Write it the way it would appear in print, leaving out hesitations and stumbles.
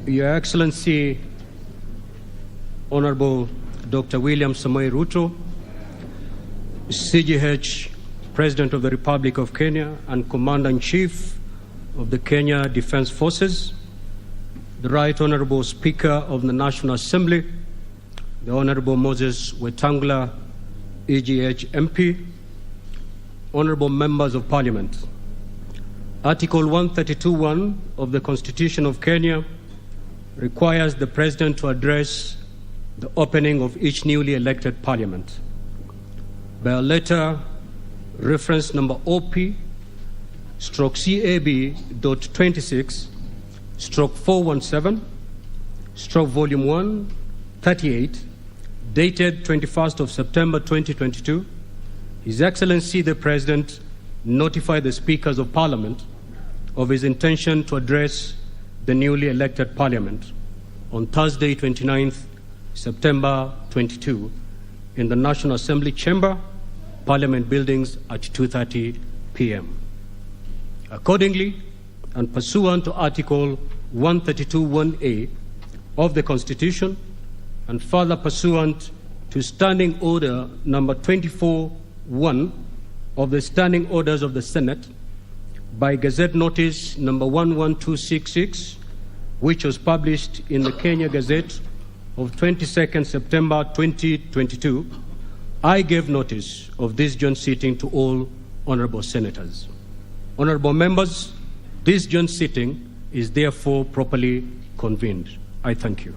Your Excellency, Honorable Dr. William Ruto, CGH, President of the Republic of Kenya and Commander-in-Chief of the Kenya Defense Forces, the Right Honorable Speaker of the National Assembly, the Honorable Moses Wetangula, EGH MP, Honorable Members of Parliament. Article 132(1) of the Constitution of Kenya requires the President to address the opening of each newly elected Parliament. By a letter, reference number OP/CAB.26/417/Volume 1, 38, dated 21st of September 2022, His Excellency the President notified the Speakers of Parliament of his intention to address the newly elected Parliament on Thursday, 29th September 22, in the National Assembly Chamber, Parliament Buildings at 2:30 p.m. Accordingly, and pursuant to Article 132(1)(a) of the Constitution, and further pursuant to Standing Order number 24(1) of the Standing Orders of the Senate, by Gazette Notice number 11266, which was published in the Kenya Gazette of 22nd September 2022, I gave notice of this joint sitting to all honorable senators. Honorable members, this joint sitting is therefore properly convened. I thank you.